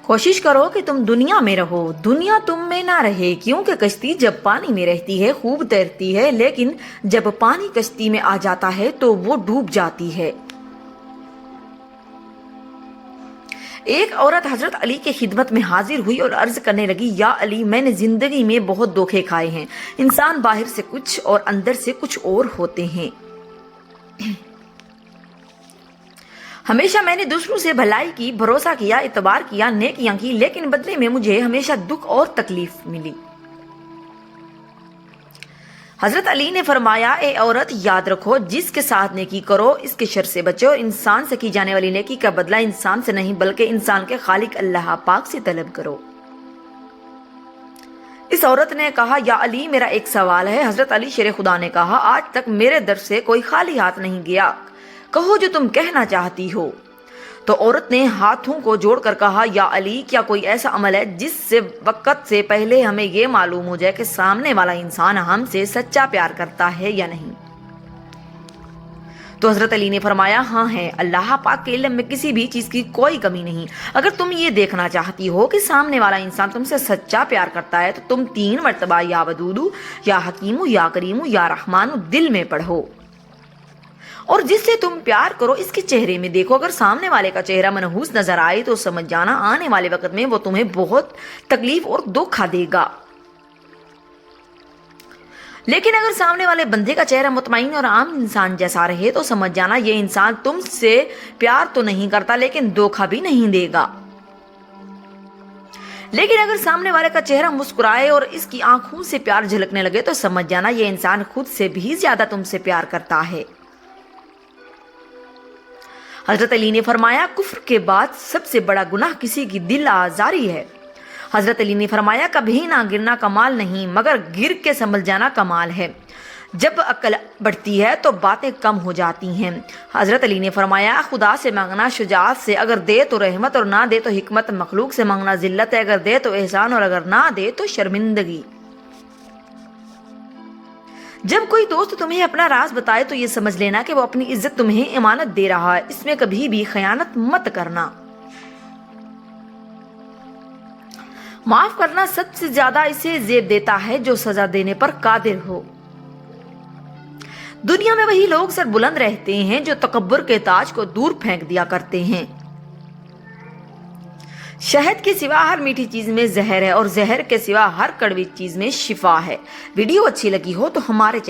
कोशिश करो कि तुम दुनिया में रहो, दुनिया तुम में ना रहे, क्योंकि कश्ती जब पानी में रहती है खूब तैरती है, लेकिन जब पानी कश्ती में आ जाता है तो वो डूब जाती है। एक औरत हजरत अली के खिदमत में हाजिर हुई और अर्ज करने लगी, या अली, मैंने जिंदगी में बहुत धोखे खाए हैं। इंसान बाहर से कुछ और अंदर से कुछ और होते हैं। हमेशा मैंने दूसरों से भलाई की, भरोसा किया, इतबार किया, नेकियां की, लेकिन बदले में मुझे हमेशा दुख और तकलीफ मिली। हजरत अली ने फरमाया, ए औरत, याद रखो, जिसके साथ नेकी करो इसके शर से बचो। इंसान से की जाने वाली नेकी का बदला इंसान से नहीं बल्कि इंसान के खालिक अल्लाह पाक से तलब करो। इस औरत ने कहा, या अली, मेरा एक सवाल है। हजरत अली शेर खुदा ने कहा, आज तक मेरे दर से कोई खाली हाथ नहीं गया, कहो जो तुम कहना चाहती हो। तो औरत ने हाथों को जोड़कर कहा, या अली, क्या कोई ऐसा अमल है जिससे वक्त से पहले हमें यह मालूम हो जाए कि सामने वाला इंसान हमसे सच्चा प्यार करता है या नहीं। तो हजरत अली ने फरमाया, हाँ है, अल्लाह पाक के इल्म में किसी भी चीज की कोई कमी नहीं। अगर तुम ये देखना चाहती हो कि सामने वाला इंसान तुमसे सच्चा प्यार करता है तो तुम 3 मरतबा या वदूदू, या हकीमू, या करीमू, या रहमानू दिल में पढ़ो, और जिससे तुम प्यार करो इसके चेहरे में देखो। अगर सामने वाले का चेहरा मनहूस नजर आए तो समझ जाना आने वाले वक्त में वो तुम्हें बहुत तकलीफ और धोखा देगा। लेकिन अगर सामने वाले बंदे का चेहरा मुतमईन और आम इंसान जैसा रहे तो समझ जाना ये इंसान तुमसे प्यार तो नहीं करता लेकिन धोखा भी नहीं देगा। लेकिन अगर सामने वाले का चेहरा मुस्कुराए और इसकी आंखों से प्यार झलकने लगे तो समझ जाना ये इंसान खुद से भी ज्यादा तुमसे प्यार करता है। हजरत अली ने फरमाया, कुफ्र के बाद सबसे बड़ा गुनाह किसी की दिल आजारी है। हजरत अली ने फरमाया, कभी ना गिरना कमाल नहीं मगर गिर के संभल जाना कमाल है। जब अक्ल बढ़ती है तो बातें कम हो जाती हैं। हजरत अली ने फरमाया, खुदा से मांगना शुजाअत से, अगर दे तो रहमत और ना दे तो हिकमत। मखलूक से मांगना जिल्लत है, अगर दे तो एहसान और अगर ना दे तो शर्मिंदगी। जब कोई दोस्त तुम्हें अपना राज बताए तो ये समझ लेना कि वो अपनी इज्जत तुम्हें इमानत दे रहा है, इसमें कभी भी खयानत मत करना। माफ करना सबसे ज्यादा इसे जेब देता है जो सजा देने पर कादिर हो। दुनिया में वही लोग सर बुलंद रहते हैं जो तकब्बुर के ताज को दूर फेंक दिया करते हैं। शहद के सिवा हर मीठी चीज में जहर है और जहर के सिवा हर कड़वी चीज में शिफा है। वीडियो अच्छी लगी हो तो हमारे